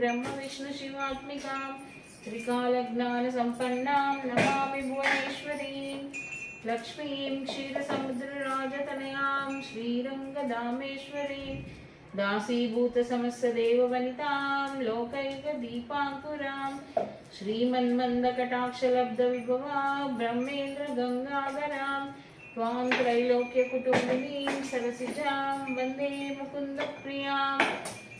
ब्रह्म विष्णु शिवात्मिकां त्रिकालज्ञानसम्पन्नां नमामि भुवनेश्वरीं लक्ष्मीं क्षीरसमुद्रराजतनयां श्रीरङ्गधामेश्वरीं दासीभूतसमस्तदेववनितां लोकैकदीपाङ्कुरां श्रीमन्मन्दकटाक्षलब्धविभवा ब्रह्मेन्द्रगङ्गाधरां त्वां त्रैलोक्यकुटुम्बिनीं सरसिजां वन्दे मुकुन्दप्रियां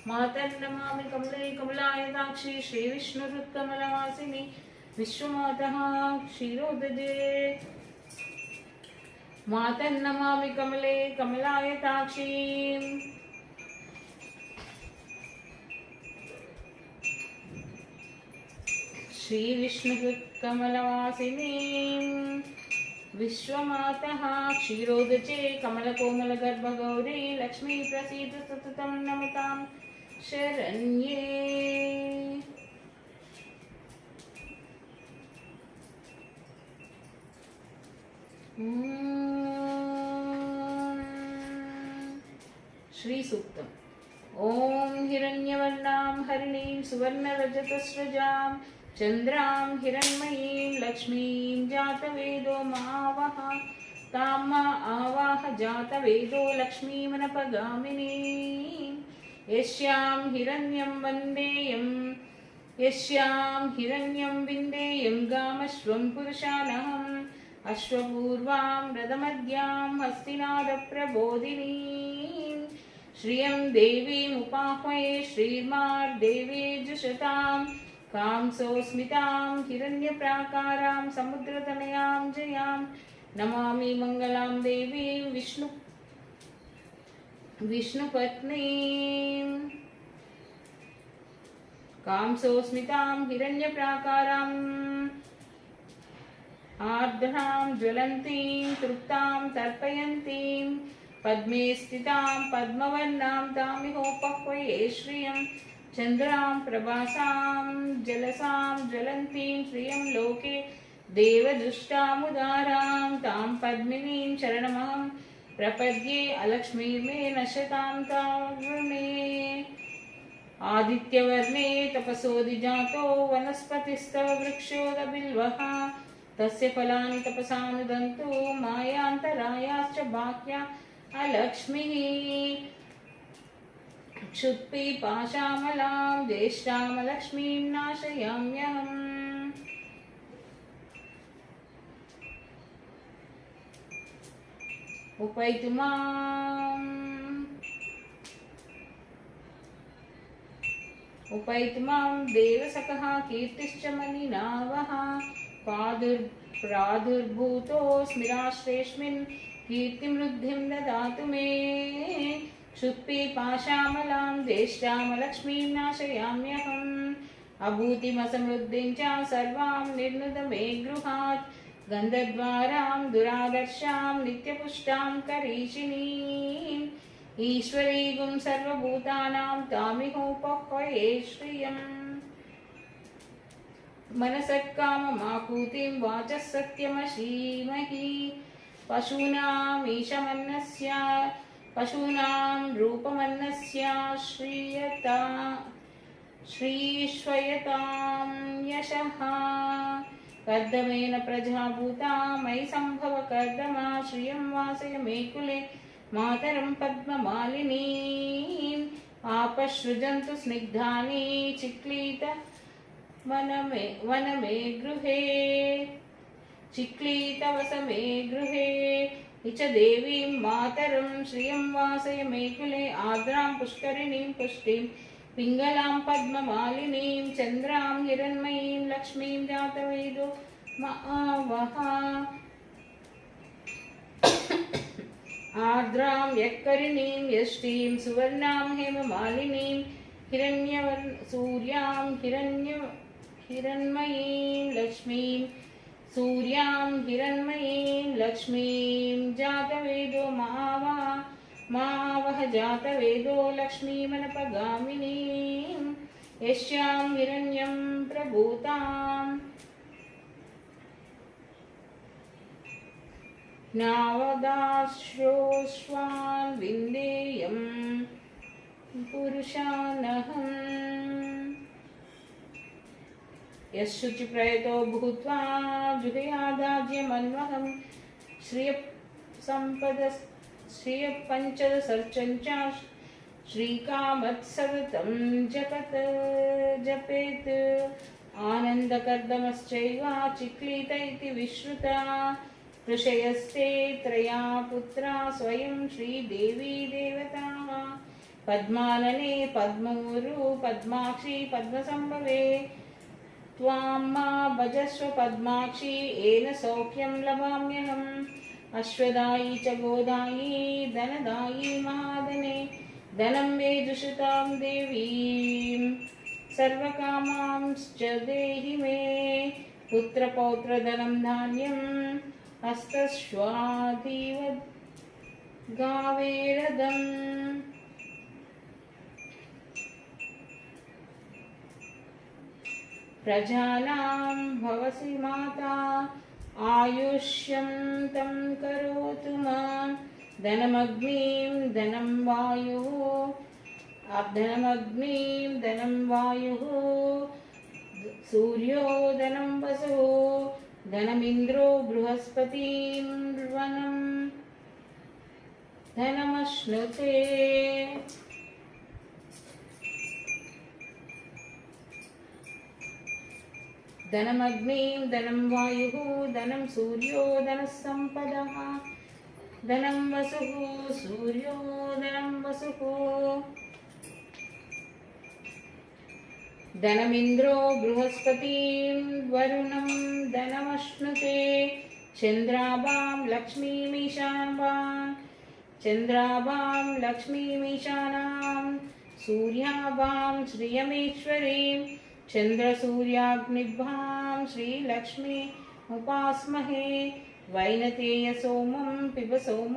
मातर्नमामि कमले कमलायताक्षी श्रीविष्णुरुत्कमलवासिनी विश्वमातः क्षीरोदजे मातर्नमामि कमले कमलायताक्षीं श्रीविष्णुरुत्कमलवासिनीं विश्वमातः क्षीरोदजे कमलकोमलगर्भगौरी लक्ष्मी प्रसीद सततं नमतां शरण्ये। श्री सूक्तम्। ओं हिरण्यवर्णां हरिणीं सुवर्णरजतस्रजां चन्द्रां हिरण्मयीं लक्ष्मीं जातवेदो मावह तां मा आवाह जातवेदो लक्ष्मीमनपगामिनीं यस्यां हिरण्यं विन्देयं गामश्वं पुरुषानहम् अश्वपूर्वां रथमद्यां हस्तिनादप्रबोधिनीं श्रियं देवीमुपाह्वये श्रीर्मार्देवीजुषतां कांसोऽस्मितां हिरण्यप्राकारां समुद्रतनयां जयां नमामि मङ्गलां देवीं विष्णुपत्नीं कांसोऽस्मितां हिरण्यप्राकाराम् आर्द्रां ज्वलन्तीं तृप्तां तर्पयन्तीं पद्मे स्थितां पद्मवर्णां तामिहोपह्वये श्रियं चन्द्रां प्रभासां जलसां ज्वलन्तीं श्रियं लोके देवदुष्टामुदारां तां पद्मिनीं शरणमहं प्रपद्ये अलक्ष्मीर्मे नश्यतां तावृणे आदित्यवर्णे तपसोऽधिजातो वनस्पतिस्तव वृक्षोदबिल्वः तस्य फलानि तपसा नुदन्तु मायान्तरायाश्च बाह्या अलक्ष्मीः क्षुत्पिपाशामलां ज्येष्ठामलक्ष्मीं नाशयाम्यहम्। उपैतु मां देवसखः कीर्तिश्च मनिनावः प्रादुर्भूतोऽस्मिराश्रेष्मिन् कीर्तिमृद्धिं ददातु मे क्षुत्पिपाशामलां ज्येष्ठामलक्ष्मीं नाशयाम्यहम् अभूतिमसमृद्धिं च सर्वां निर्नुद मे गृहात् गन्धद्वारां दुरादर्शां नित्यपुष्टां करीशिनीम् ईश्वरीगुं सर्वभूतानां तामिहोपह्वये श्रियम् मनसः काममाकूतिं वाचः सत्यमशीमहि पशूनां रूपमन्नस्य श्रीश्वयतां यशः कर्दमेन प्रजाभूता मयि सम्भव कर्दमा श्रियं वासय मे कुले मातरं पद्ममालिनीम् आपसृजन्तु स्निग्धानि चिक्लीत वनमे गृहे चिक्लीतवसमे गृहे इच देवीं मातरं श्रियं वासय मे कुले आर्द्रां पुष्करिणीं पुष्टिं पिङ्गलां पद्ममालिनीं चन्द्रां हिरण्मयीं लक्ष्मीं जातवेदो मावह आर्द्रां यक्करिणीं यष्टीं सुवर्णां हेममालिनीं हिरण्मयीं लक्ष्मीं जातवेदो मावह जातवेदो लक्ष्मीमनपगामिनीं यस्यां हिरण्यं प्रभूताम् नावदाश्रोष्वान् विन्देयं पुरुषानहम् यशुचिप्रयतो भूत्वा जुहयादाज्यमन्वहं श्रियपञ्चदशर्चं च श्रीकामत्सततं जपेत् आनन्दकर्दमश्चैव चिक्लीत इति विश्रुता ऋषयस्ते त्रया पुत्रा स्वयं श्रीदेवी देवताः पद्मानने पद्मोरु पद्माक्षी पद्मसम्भवे त्वां मा भजस्व पद्माक्षी येन सौख्यं लभाम्यहम् अश्वदायी च गोदायी धनदायी महाधने धनं मे जुषतां देवीं सर्वकामांश्च देहि मे पुत्रपौत्रधनं धान्यम् हस्तश्वाधीव गावेरदम् प्रजानां भवसि माता आयुष्यं तं करोतु मां धनमग्निं धनं वायुः सूर्यो धनं वसुः धनमिन्द्रो बृहस्पतिं वनं धनमश्नुते धनमग्निं धनं वायुः धनं सूर्यो धनः सम्पदः धनं वसुः सूर्यो धनं वसुः धनमिन्द्रो बृहस्पतिं वरुणं धनमश्नुते चन्द्राभां लक्ष्मीमीशानां सूर्याभां श्रियमेश्वरीं चन्द्रसूर्याग्निभां श्रीलक्ष्मी उपास्महे वैनतेय सोमं पिब सोमं